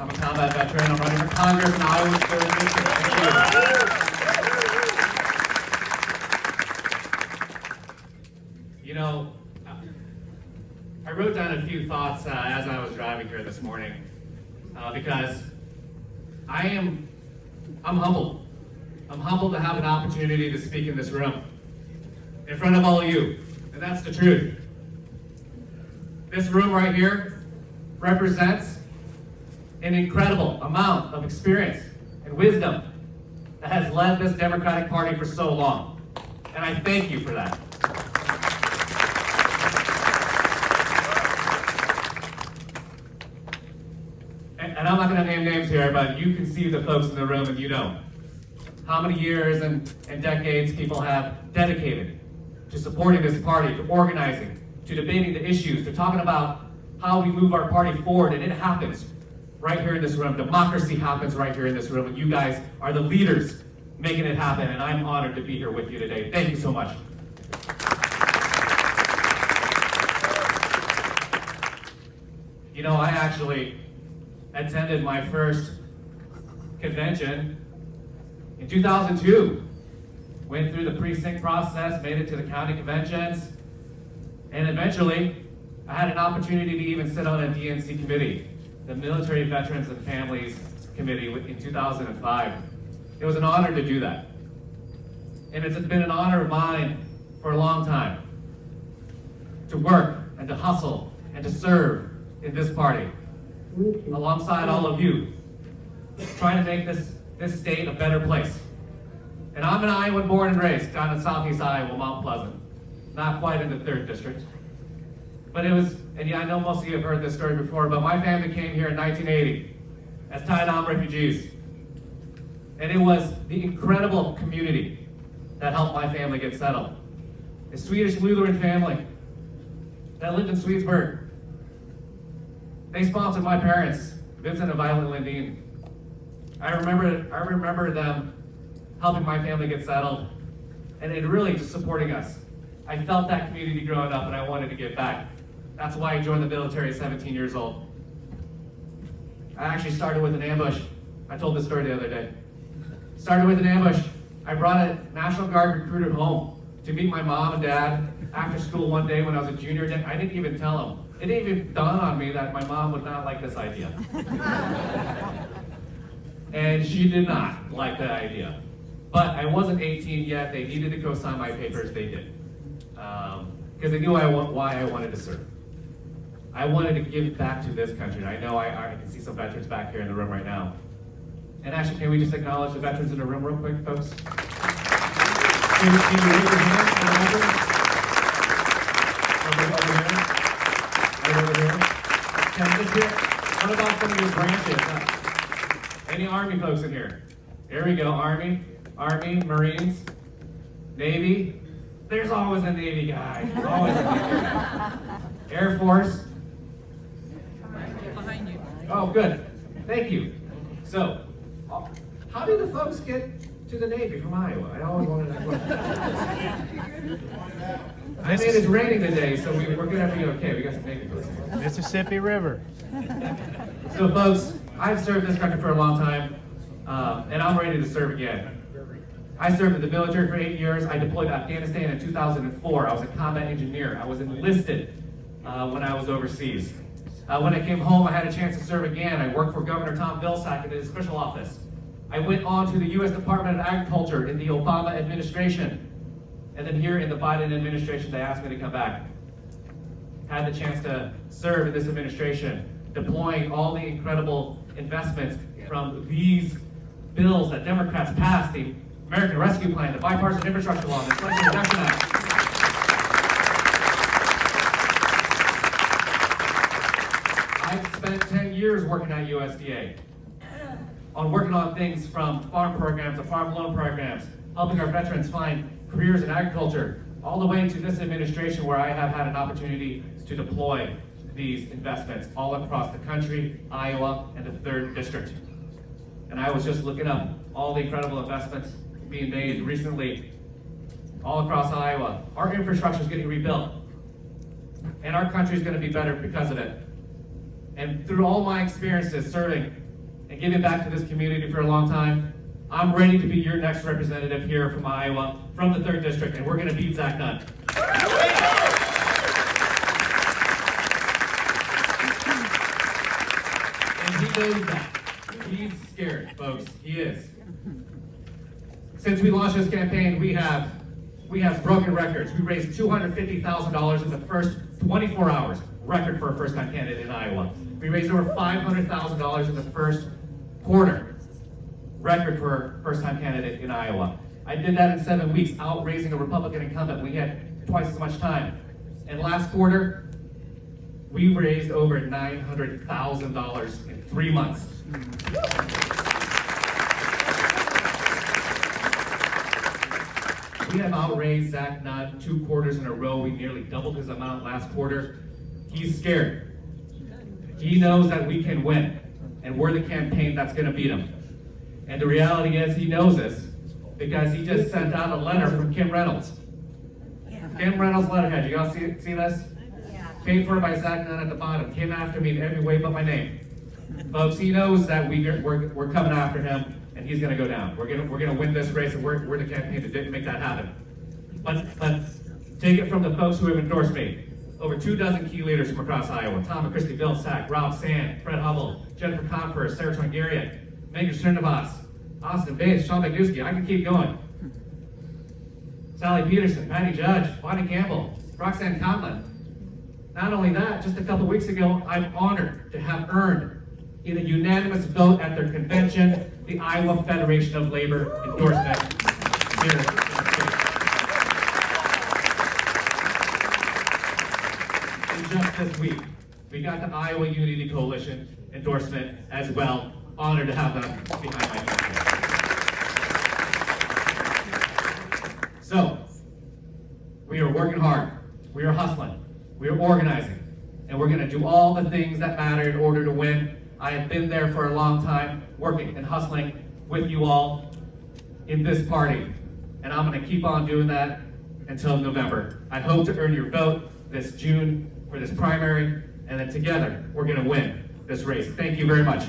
I'm a combat veteran. I'm running for Congress in Iowa's 3rd District. You know, I wrote down a few thoughts as I was driving here this morning because I'm humbled. I'm humbled to have an opportunity to speak in this room in front of all of you, and that's the truth. This room right here represents an incredible amount of experience and wisdom that has led this Democratic Party for so long, and I thank you for that. And I'm not going to name names here, but you can see the folks in the room and you know how many years and decades people have dedicated to supporting this party, to organizing, to debating the issues, to talking about how we move our party forward, and it happens right here in this room. Democracy happens right here in this room, and you guys are the leaders making it happen, and I'm honored to be here with you today. Thank you so much. You know, I actually attended my first convention in 2002. Went through the precinct process, made it to the county conventions, and eventually I had an opportunity to even sit on a DNC committee, the Military Veterans and Families Committee, in 2005. It was an honor to do that. And it's been an honor of mine for a long time to work and to hustle and to serve in this party alongside all of you, trying to make this state a better place. And I'm an Iowan born and raised down in southeast Iowa, Mount Pleasant. Not quite in the 3rd District. But it was, and yeah, I know most of you have heard this story before, but my family came here in 1980 as Thai-Nam refugees. And it was the incredible community that helped my family get settled. A Swedish Lutheran family that lived in Swedesburg. They sponsored my parents, Vincent and Violet Lindeen. I remember them helping my family get settled, and really just supporting us. I felt that community growing up, and I wanted to give back. That's why I joined the military at 17 years old. I actually started with an ambush. I told this story the other day. Started with an ambush. I brought a National Guard recruiter home to meet my mom and dad after school one day when I was a junior. I didn't even tell them. It didn't even dawn on me that my mom would not like this idea. And she did not like that idea. But I wasn't 18 yet. They needed to go sign my papers. They did. Because they knew why I wanted to serve. I wanted to give back to this country. And I know I can see some veterans back here in the room right now. And actually, can we just acknowledge the veterans in the room real quick, folks? Can you raise your hands? Over here. Right over here. Can I just hear? What about some of your branches? Any Army folks in here? Here we go. Army, Marines, Navy. There's always a Navy guy. There's always a Navy guy. Air Force. Behind you. Oh, good. Thank you. So, how do the folks get to the Navy from Iowa? I always wanted that question. I mean, it's raining today, so we're going to be okay. We got some Navy folks here. Mississippi River. So, folks, I've served this country for a long time, and I'm ready to serve again. I served in the military for 8 years. I deployed to Afghanistan in 2004. I was a combat engineer. I was enlisted when I was overseas. When I came home, I had a chance to serve again. I worked for Governor Tom Vilsack in his official office. I went on to the U.S. Department of Agriculture in the Obama administration. And then here in the Biden administration, they asked me to come back. Had the chance to serve in this administration, deploying all the incredible investments from these bills that Democrats passed, the American Rescue Plan, the Bipartisan Infrastructure Law, the Inflation Reduction Act. I've spent 10 years working at USDA on working on things from farm programs to farm loan programs, helping our veterans find careers in agriculture, all the way to this administration where I have had an opportunity to deploy these investments all across the country, Iowa, and the 3rd District. And I was just looking up all the incredible investments being made recently all across Iowa. Our infrastructure is getting rebuilt, and our country is going to be better because of it. And through all my experiences serving and giving back to this community for a long time, I'm ready to be your next representative here from Iowa, from the 3rd District, and we're going to beat Zach Nunn. And he knows that. He's scared, folks. He is. Since we launched this campaign, we have broken records. We raised $250,000 in the first 24 hours, record for a first-time candidate in Iowa. We raised over $500,000 in the first quarter, record for a first-time candidate in Iowa. I did that in 7 weeks, out raising a Republican incumbent. We had twice as much time. And last quarter, we raised over $900,000 in 3 months. We have outraised Zach Nunn 2 quarters in a row. We nearly doubled his amount last quarter. He's scared. He knows that we can win, and we're the campaign that's going to beat him. And the reality is he knows this because he just sent out a letter from Kim Reynolds. Kim Reynolds' letterhead. You all see this? Paid for by Zach Nunn at the bottom. Came after me in every way but my name. Folks, he knows that we're coming after him, and he's going to go down. We're gonna win this race, and we're the campaign to make that happen. But take it from the folks who have endorsed me. Over 24 key leaders from across Iowa: Tom and Christy Vilsack, Rob Sand, Fred Hubble, Jennifer Confer, Sarah Tongarian, Megan Srindavas, Austin Bates, Sean Magnuski. I can keep going. Sally Peterson, Patty Judge, Bonnie Campbell, Roxanne Conlon. Not only that, just a couple weeks ago, I'm honored to have earned, in a unanimous vote at their convention, the Iowa Federation of Labor endorsement here in the state. And just this week, we got the Iowa Unity Coalition endorsement as well. Honored to have them behind my campaign. So, we are working hard. We are hustling. We are organizing. And we're going to do all the things that matter in order to win. I have been there for a long time, working and hustling with you all in this party. And I'm going to keep on doing that until November. I hope to earn your vote this June for this primary, and then together we're going to win this race. Thank you very much.